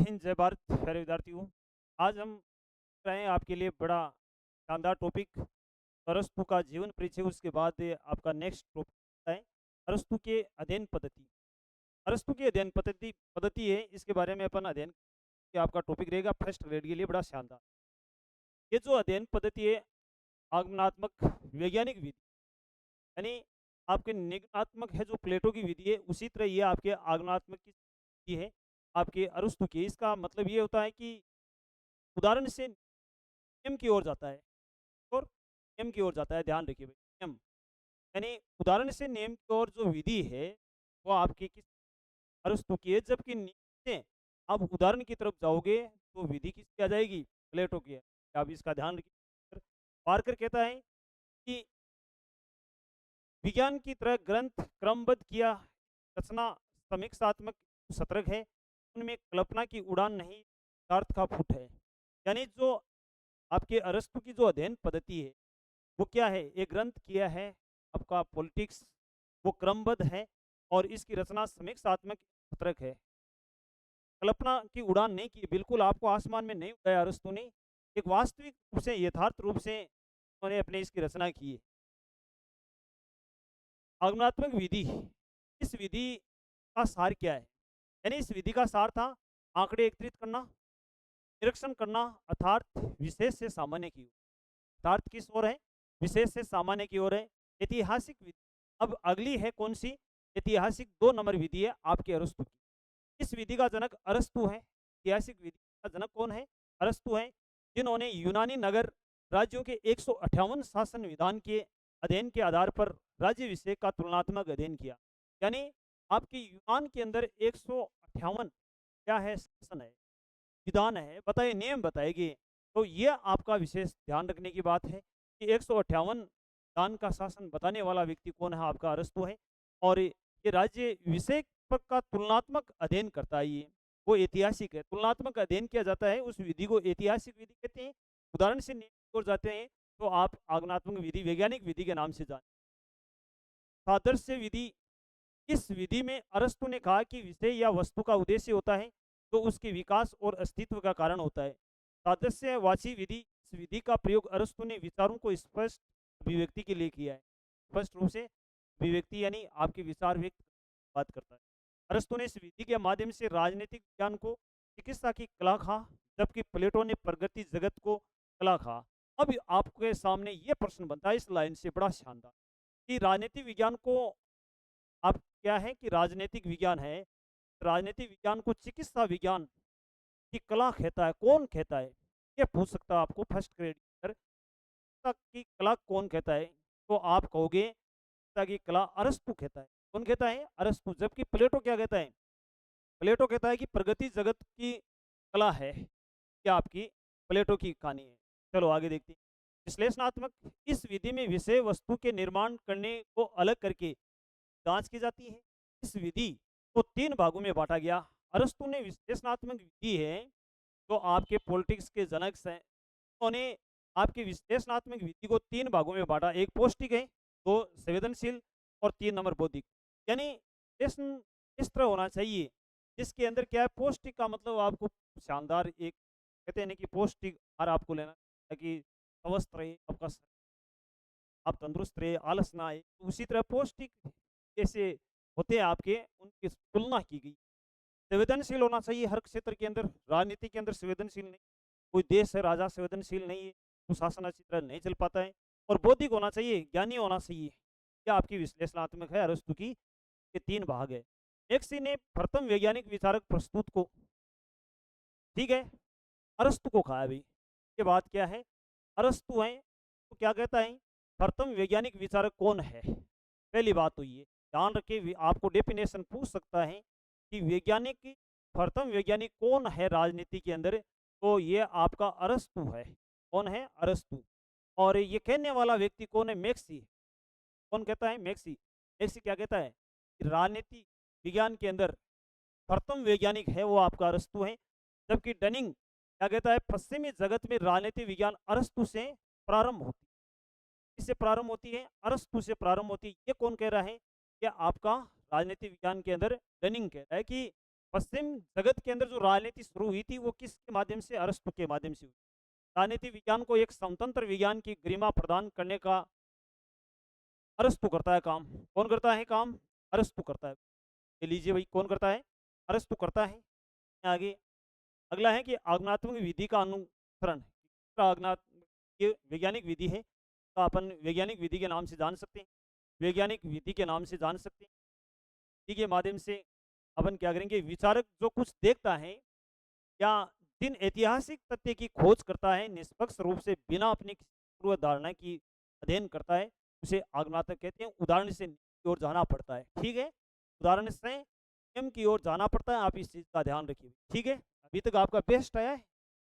हिंद, जय भारत प्यारे विद्यार्थियों। आज हम रहे हैं आपके लिए बड़ा शानदार टॉपिक अरस्तु का जीवन परिचय। उसके बाद आपका नेक्स्ट टॉपिक है अरस्तु के अध्ययन पद्धति। अरस्तु की अध्ययन पद्धति पद्धति है, इसके बारे में अपन अध्ययन कि आपका टॉपिक रहेगा फर्स्ट ग्रेड के लिए बड़ा शानदार। ये जो अध्ययन पद्धति है आगमनात्मक वैज्ञानिक विधि, यानी आपके निगमनात्मक है जो प्लेटो की विधि है, उसी तरह ये आपके आगमनात्मक की विधि है आपके अरस्तु की। इसका मतलब ये होता है कि उदाहरण से नियम की ओर जाता है और नियम की ओर जाता है। ध्यान रखिए भाई, नियम यानी उदाहरण से नियम की ओर जो विधि है वो आपकी किस अरस्तु की है, जबकि नियम से आप उदाहरण की तरफ जाओगे तो विधि किसकी आ जाएगी, प्लेटो की है। आप इसका ध्यान रखिए। पार्कर कहता है कि विज्ञान की तरह ग्रंथ क्रमबद्ध किया रचना समीक्षात्मक सतर्क है, उनमें कल्पना की उड़ान नहीं यथार्थ का फुट है। यानी जो आपके अरस्तु की जो अध्ययन पद्धति है वो क्या है, एक ग्रंथ किया है आपका पॉलिटिक्स, वो क्रमबद्ध है और इसकी रचना समीक्षात्मक सतर्क है। कल्पना की उड़ान नहीं की, बिल्कुल आपको आसमान में नहीं उड़ाया अरस्तु ने, एक वास्तविक रूप से यथार्थ रूप से उन्होंने अपने इसकी रचना की है। आगमनात्मक विधि, इस विधि का सार क्या है, यानी इस विधि का सार था आंकड़े एकत्रित करना, निरीक्षण करना अर्थात विशेष से सामान्य की ओर। अर्थात किस ओर है, विशेष से सामान्य की ओर है। ऐतिहासिक विधि, अब अगली है कौन सी, ऐतिहासिक 2 नंबर विधि है आपके अरस्तु की। इस विधि का जनक अरस्तु है। ऐतिहासिक विधि का जनक कौन है, अरस्तु है, जिन्होंने यूनानी नगर राज्यों के 158 शासन विधान के अध्ययन के आधार पर राज्य विषय का तुलनात्मक अध्ययन किया। यानी आपके यूनान के अंदर 158 क्या है, शासन है, विधान है, बताए नियम बताएगी। तो ये आपका विशेष ध्यान रखने की बात है कि 158 विधान का शासन बताने वाला व्यक्ति कौन है, आपका अरस्तु है। और ये राज्य विषय पर का तुलनात्मक अध्ययन करता है, ये वो ऐतिहासिक है। तुलनात्मक अध्ययन किया जाता है, उस विधि को ऐतिहासिक विधि कहते हैं। उदाहरण से नियम की ओर जाते हैं तो आप आगमनात्मक विधि वैज्ञानिक विधि के नाम से जाने। सादृश्य विधि, इस विधि में अरस्तु ने कहा कि विषय या वस्तु का उद्देश्य होता है तो उसके विकास और अस्तित्व का कारण होता है। सादृश्यवाची विधि, इस विधि का प्रयोग अरस्तु ने विचारों को स्पष्ट अभिव्यक्ति के लिए किया है। स्पष्ट रूप से अभिव्यक्ति यानी आपके विचार व्यक्त बात करता है। अरस्तु ने इस विधि के माध्यम से राजनीतिक विज्ञान को चिकित्सा की कला कहा, जबकि प्लेटो ने प्रगति जगत को कला कहा। अब आपके सामने ये प्रश्न बनता है इस लाइन से बड़ा शानदार कि राजनीतिक विज्ञान को आप क्या है कि राजनीतिक विज्ञान है, राजनीतिक विज्ञान को चिकित्सा विज्ञान की कला कहता है, कौन कहता है, ये पूछ सकता है आपको फर्स्ट ग्रेड पर, चिकित्सा की कला कौन कहता है, तो आप कहोगे चिकित्सा की कला अरस्तु कहता है। कौन कहता है, अरस्तु। जबकि प्लेटो क्या कहता है, प्लेटो कहता है कि प्रगति जगत की कला है। क्या आपकी प्लेटो की कहानी है। चलो आगे देखते हैं। विश्लेषणात्मक, इस विधि में विषय वस्तु के निर्माण करने को अलग करके जांच की जाती है। इस विधि को 3 भागों में बांटा गया। अरस्तु ने विश्लेषणात्मक विधि है जो आपके पॉलिटिक्स के जनक हैं, उन्होंने आपकी विश्लेषणात्मक विधि को 3 भागों में बांटा। एक पौष्टिक है, 2 संवेदनशील और 3 नंबर बौद्धिक। यानी विश्लेषण इस तरह होना चाहिए जिसके अंदर क्या है, पौष्टिक का मतलब आपको शानदार एक कहते हैं ना कि पौष्टिक आहार आपको लेना ताकि स्वस्थ रहे आपका आप तंदुरुस्त रहे, आलस ना आए। तो उसी तरह पौष्टिक जैसे होते हैं आपके, उनकी तुलना की गई। संवेदनशील होना चाहिए हर क्षेत्र के अंदर, राजनीति के अंदर संवेदनशील नहीं, कोई देश है राजा संवेदनशील नहीं है तो शासन अच्छी तरह नहीं चल पाता है। और बौद्धिक होना चाहिए, ज्ञानी होना चाहिए। क्या आपकी विश्लेषणात्मक है अरस्तु की, ये 3 भाग है। एक सी ने प्रथम वैज्ञानिक विचारक प्रस्तुत को, ठीक है, अरस्तु को कहा भाई। ये बात क्या है, अरस्तु है तो क्या कहता है, प्रथम वैज्ञानिक विचारक कौन है। पहली बात तो ये ध्यान रखे, आपको डेफिनेशन पूछ सकता है कि वैज्ञानिक की प्रथम वैज्ञानिक कौन है राजनीति के अंदर, तो ये आपका अरस्तु है। कौन है, अरस्तु। और ये कहने वाला व्यक्ति कौन है, मैक्सी। कौन कहता है, मैक्सी। मैक्सी क्या कहता है कि राजनीति विज्ञान के अंदर प्रथम वैज्ञानिक है वो आपका अरस्तु है। जबकि डनिंग क्या कहता है, पश्चिमी जगत में राजनीति विज्ञान अरस्तु से प्रारंभ होती है। इससे प्रारंभ होती है, अरस्तु से प्रारंभ होती है। ये कौन कह रहा है, कि आपका राजनीति विज्ञान के अंदर डनिंग कह रहा है कि पश्चिम जगत के अंदर जो राजनीति शुरू हुई थी वो किसके माध्यम से? अरस्तु के माध्यम से हुई। राजनीति विज्ञान को एक स्वतंत्र विज्ञान की गरिमा प्रदान करने का अरस्तु करता है काम। कौन करता है काम? अरस्तु करता है। ये लीजिए भाई, कौन करता है? अरस्तु करता है। आगे अगला है कि आगमनात्मक विधि का अनुसरण। ये वैज्ञानिक विधि है, तो अपन वैज्ञानिक विधि के नाम से जान सकते हैं। वैज्ञानिक विधि के नाम से जान सकते हैं। विधि के माध्यम से अपन क्या करेंगे? विचारक जो कुछ देखता है या जिन ऐतिहासिक तथ्य की खोज करता है, निष्पक्ष रूप से बिना अपनी किसी पूर्व धारणा की अध्ययन करता है, उसे आगमनात्मक कहते हैं। उदाहरण से की ओर जाना पड़ता है, ठीक है? उदाहरण से नियम की ओर जाना पड़ता है। आप इस चीज़ का ध्यान रखिए, ठीक है? अभी तक आपका बेस्ट आया है।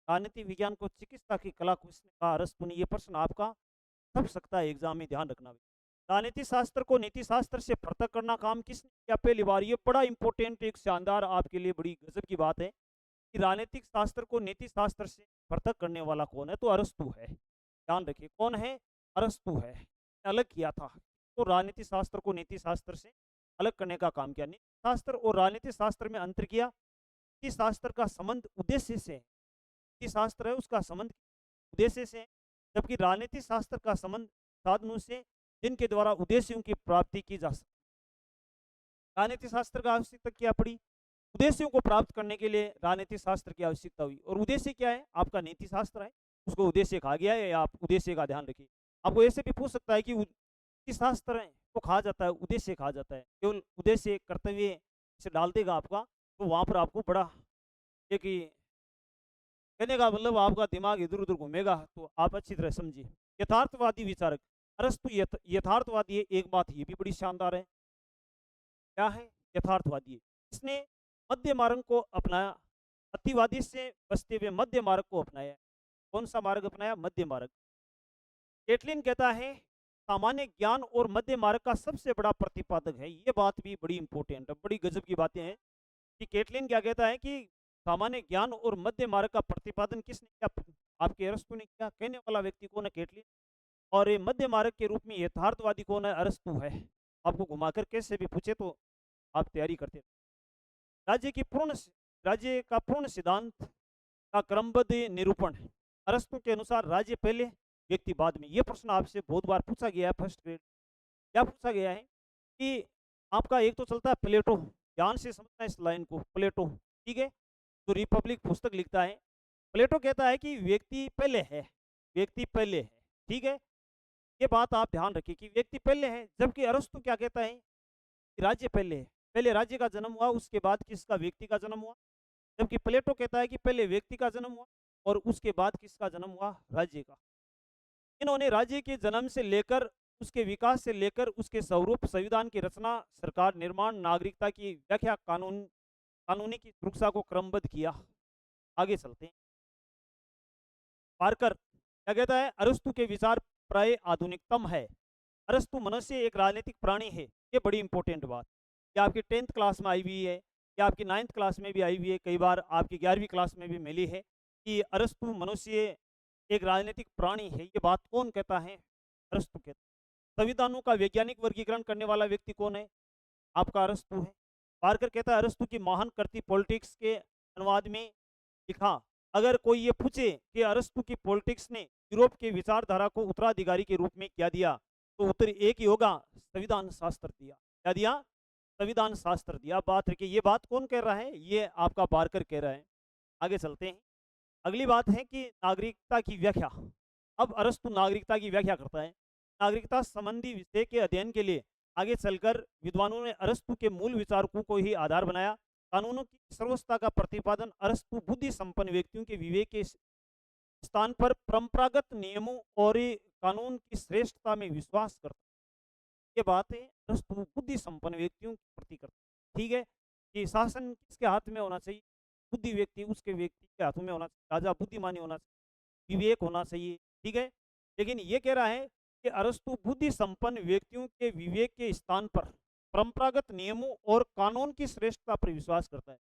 राजनीति विज्ञान को चिकित्सा की कला किसने कहा? अरस्तु ने। ये प्रश्न आपका छप सकता है एग्जाम में, ध्यान रखना। राजनीति शास्त्र को नीति शास्त्र से पृथक करना काम किसने किया? पहली बार। ये बड़ा इंपॉर्टेंट, एक शानदार आपके लिए बड़ी गजब की बात है कि राजनीतिक शास्त्र को नीति शास्त्र से पृथक करने वाला कौन है? तो अरस्तु है। ध्यान रखिए, कौन है? अरस्तु है। अलग किया था तो राजनीति शास्त्र को नीति शास्त्र से अलग करने का काम किया। नीति शास्त्र और राजनीति शास्त्र में अंतर किया। नीति शास्त्र का संबंध उद्देश्य से है, नीति शास्त्र है उसका संबंध उद्देश्य से है, जबकि राजनीति शास्त्र का संबंध साधनों से जिनके द्वारा उद्देश्यों की प्राप्ति की जा सकती। राजनीति शास्त्र का आवश्यकता क्या पड़ी? उद्देश्यों को प्राप्त करने के लिए राजनीति शास्त्र की आवश्यकता हुई। और उद्देश्य क्या है? आपका नीति शास्त्र है, उसको उद्देश्य कहा गया है। या आप उद्देश्य का ध्यान रखिए। आपको ऐसे भी पूछ सकता है कि नीति शास्त्र है वो कहा जाता है, उद्देश्य कहा जाता है। केवल उद्देश्य कर्तव्य से डाल देगा आपका, तो वहाँ पर आपको बड़ा एक कहने का मतलब आपका दिमाग इधर उधर घूमेगा। तो आप अच्छी तरह समझिए। यथार्थवादी विचारक अरस्तु यथार्थवादी है। एक बात ये भी बड़ी शानदार है, क्या है? यथार्थवादी है। इसने मध्य मार्ग को अपनाया, अतिवादी से बचते हुए मध्य मार्ग को अपनाया। कौन सा मार्ग अपनाया? मध्य मार्ग। केटलिन कहता है सामान्य ज्ञान और मध्य मार्ग का सबसे बड़ा प्रतिपादक है। ये बात भी बड़ी इंपॉर्टेंट है, बड़ी गजब की बातें हैं कि केटलिन क्या कहता है कि सामान्य ज्ञान और मध्य मार्ग का प्रतिपादन किसने किया? आपके अरस्तु ने किया। कहने वाला व्यक्ति कौन है? केटलिन। और ये मध्य मार्ग के रूप में यथार्थवादी कौन है? अरस्तु है। आपको घुमाकर कैसे भी पूछे तो आप तैयारी करते हैं। राज्य का पूर्ण सिद्धांत का क्रमबद्ध निरूपण। अरस्तु के अनुसार राज्य पहले, व्यक्ति बाद में। ये प्रश्न आपसे बहुत बार पूछा गया है फर्स्ट ग्रेड। क्या पूछा गया है कि आपका एक तो चलता है प्लेटो, ध्यान से समझना इस लाइन को। प्लेटो, ठीक है, तो रिपब्लिक पुस्तक लिखता है। प्लेटो कहता है कि व्यक्ति पहले है, व्यक्ति पहले है, ठीक है। ये बात आप ध्यान रखिए कि व्यक्ति पहले है, जबकि अरस्तु क्या कहता है कि राज्य पहले है। पहले राज्य का जन्म हुआ, उसके बाद किसका? व्यक्ति का जन्म हुआ। जबकि प्लेटो कहता है कि पहले व्यक्ति का जन्म हुआ और उसके बाद किसका जन्म हुआ? राज्य का। इन्होंने राज्य के जन्म से लेकर उसके विकास से लेकर उसके स्वरूप, संविधान की रचना, सरकार निर्माण, नागरिकता की व्याख्या, कानूनी की सुरक्षा को क्रमबद्ध किया। आगे चलते हैं। पार्कर क्या कहता है? अरस्तु के विचार प्राय आधुनिकतम है। अरस्तु मनुष्य एक राजनीतिक प्राणी है। ये बड़ी इंपॉर्टेंट बात, ये आपकी 10th क्लास में आई हुई है, या आपकी 9th क्लास में भी आई हुई है, कई बार आपकी 11वीं क्लास में भी मिली है कि अरस्तु मनुष्य एक राजनीतिक प्राणी है। ये बात कौन कहता है? अरस्तु कहता है। संविधानों का वैज्ञानिक वर्गीकरण करने वाला व्यक्ति कौन है? आपका अरस्तु है। पार्कर कहता है अरस्तु की महान कृति पॉलिटिक्स के अनुवाद में लिखा। अगर कोई ये पूछे कि अरस्तु की पॉलिटिक्स ने यूरोप की विचारधारा को उत्तराधिकारी के रूप में क्या दिया, तो उत्तर एक ही होगा, संविधान शास्त्र दिया। क्या दिया? संविधान शास्त्र दिया। बात रखिए, ये बात कौन कह रहा है? ये आपका पार्कर कह रहा है। आगे चलते हैं। अगली बात है कि नागरिकता की व्याख्या। अब अरस्तु नागरिकता की व्याख्या करता है। नागरिकता संबंधी विषय के अध्ययन के लिए आगे चलकर विद्वानों ने अरस्तु के मूल विचारकों को ही आधार बनाया। कानूनों की सर्वोच्चता का प्रतिपादन अरस्तु बुद्धि संपन्न व्यक्तियों के विवेक के स्थान पर परंपरागत नियमों और कानून की श्रेष्ठता में विश्वास करता है। ये बात है अरस्तु बुद्धि संपन्न व्यक्तियों के प्रति करता है, ठीक है, कि शासन किसके हाथ में होना चाहिए? बुद्धि व्यक्ति, उसके व्यक्ति के हाथों में होना चाहिए। राजा बुद्धिमानी होना चाहिए, विवेक होना चाहिए, ठीक है। लेकिन ये कह रहा है कि अरस्तु बुद्धि संपन्न व्यक्तियों के विवेक के स्थान पर परंपरागत नियमों और कानून की श्रेष्ठता पर विश्वास करता है।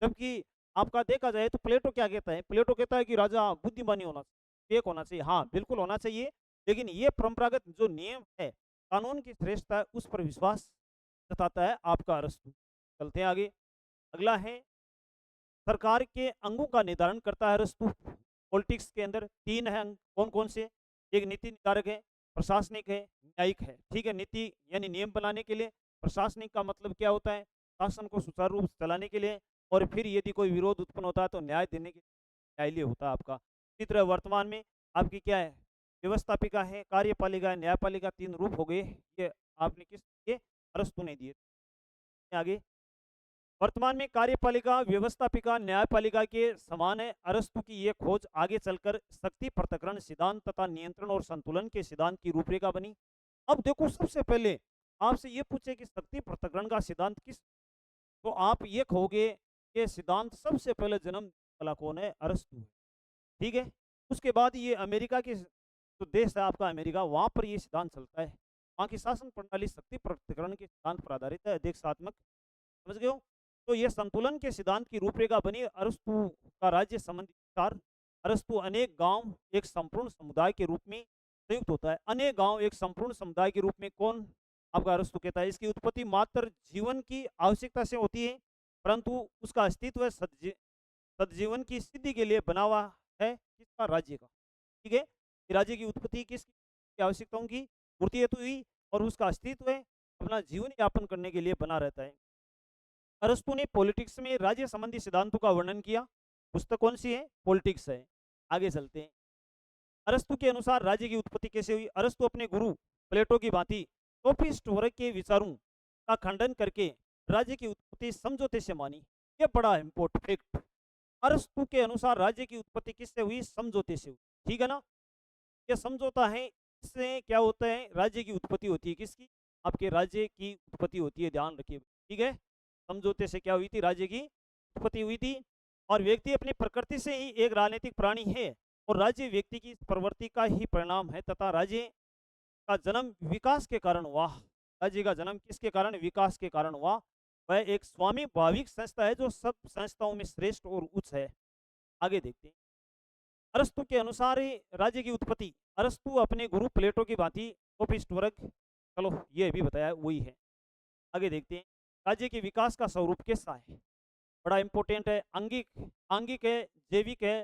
जबकि आपका देखा जाए तो प्लेटो क्या कहता है? प्लेटो कहता है कि राजा बुद्धिमानी होना चाहिए, विवेक होना चाहिए। हाँ, बिल्कुल होना चाहिए, लेकिन ये परंपरागत जो नियम है, कानून की श्रेष्ठता है, उस पर विश्वास जताता है आपका अरस्तु। चलते हैं आगे। अगला है सरकार के अंगों का निर्धारण करता है अरस्तु। पॉलिटिक्स के अंदर 3 है अंग, कौन-कौन से? एक नीति निर्धारक है, प्रशासनिक है, न्यायिक है। ठीक है, नीति यानी नियम बनाने के लिए, प्रशासनिक का मतलब क्या होता है? शासन को सुचारू रूप से चलाने के लिए, और फिर यदि कोई विरोध उत्पन्न होता है तो न्याय देने के न्यायालय होता है आपका। इसी तरह वर्तमान में आपकी क्या है? व्यवस्थापिका है, कार्यपालिका है, न्यायपालिका, 3 रूप हो गए। ये आपने किस ये अरस्तु ने दिए। आगे वर्तमान में कार्यपालिका, व्यवस्थापिका, न्यायपालिका के समान है। अरस्तु की ये खोज आगे चलकर शक्ति पृथक्करण सिद्धांत तथा नियंत्रण और संतुलन के सिद्धांत की रूपरेखा बनी। अब देखो, सबसे पहले आपसे ये पूछे कि शक्ति पृथक्करण का सिद्धांत किस, तो आप ये कहोगे कि सिद्धांत सबसे पहले जन्म वाला कौन है? अरस्तु है। ठीक है, उसके बाद ये अमेरिका के जो देश है आपका अमेरिका, वहाँ पर ये सिद्धांत चलता है। वहाँ की शासन प्रणाली शक्ति पृथक्करण के सिद्धांत पर आधारित है, अध्यक्षात्मक। समझ गए हो? तो ये संतुलन के सिद्धांत की रूपरेखा बनी अरस्तु का राज्य संबंधी विचार। अरस्तु अनेक गांव एक संपूर्ण समुदाय के रूप में संयुक्त होता है। अनेक गांव एक संपूर्ण समुदाय के रूप में कौन आपका अरस्तु कहता है? इसकी उत्पत्ति मात्र जीवन की आवश्यकता से होती है, परंतु उसका अस्तित्व सदजीवन की सिद्धि के लिए बना हुआ है किसका? राज्य का। ठीक है, कि राज्य की उत्पत्ति किसकी आवश्यकताओं की पूर्ति हेतु हुई, और उसका अस्तित्व है अपना जीवन यापन करने के लिए बना रहता है। अरस्तु ने पॉलिटिक्स में राज्य संबंधी सिद्धांतों का वर्णन किया। पुस्तक कौन सी है? पॉलिटिक्स है। आगे चलते हैं। अरस्तु के अनुसार राज्य की उत्पत्ति कैसे हुई? अरस्तु अपने गुरु प्लेटो की भांति सोफिस्ट वर्ग के विचारों का खंडन करके राज्य की उत्पत्ति समझौते से मानी। ये बड़ा इंपॉर्टेंट फैक्ट। अरस्तु के अनुसार राज्य की उत्पत्ति किससे हुई? समझौते से हुई। ठीक है ना? ये समझौता है, इससे क्या होता है? राज्य की उत्पत्ति होती है। किसकी? आपके राज्य की उत्पत्ति होती है, ध्यान रखिए। ठीक है, समझौते से क्या हुई थी? राज्य की उत्पत्ति हुई थी। और व्यक्ति अपनी प्रकृति से ही एक राजनीतिक प्राणी है, और राज्य व्यक्ति की प्रवृत्ति का ही परिणाम है, तथा राज्य का जन्म विकास के कारण हुआ। राज्य का जन्म किसके कारण? विकास के कारण हुआ। वह एक स्वामी भाविक संस्था है जो सब संस्थाओं में श्रेष्ठ और उच्च है। आगे देखते हैं। अरस्तु के अनुसार ही राज्य की उत्पत्ति, अरस्तु अपने गुरु प्लेटो की भांति सोफिस्ट वर्ग, चलो ये भी बताया वही है। आगे देखते हैं। राज्य के विकास का स्वरूप कैसा है? बड़ा इंपॉर्टेंट है। आंगिक आंगिक है, जैविक है,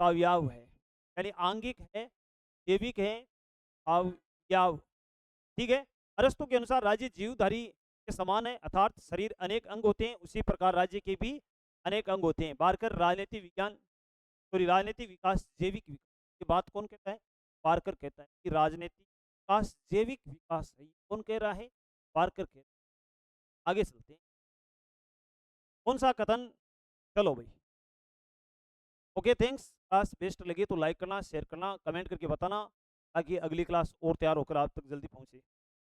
काव्याव है। यानी आंगिक है, जैविक है, काव्याव। ठीक है, अरस्तु के अनुसार राज्य जीवधारी के समान है, अर्थात शरीर अनेक अंग होते हैं, उसी प्रकार राज्य के भी अनेक अंग होते हैं। बारकर राजनीति विज्ञान राजनीतिक विकास जैविक विकास, ये बात कौन कहता है? पार्कर कहता है कि राजनीतिक विकास जैविक विकास है। कौन कह रहा है? पार्कर कहता है। आगे चलते हैं। कौन सा कथन? चलो भाई, ओके, थैंक्स। क्लास बेस्ट लगी तो लाइक करना, शेयर करना, कमेंट करके बताना, ताकि अगली क्लास और तैयार होकर आप तक जल्दी पहुंचे।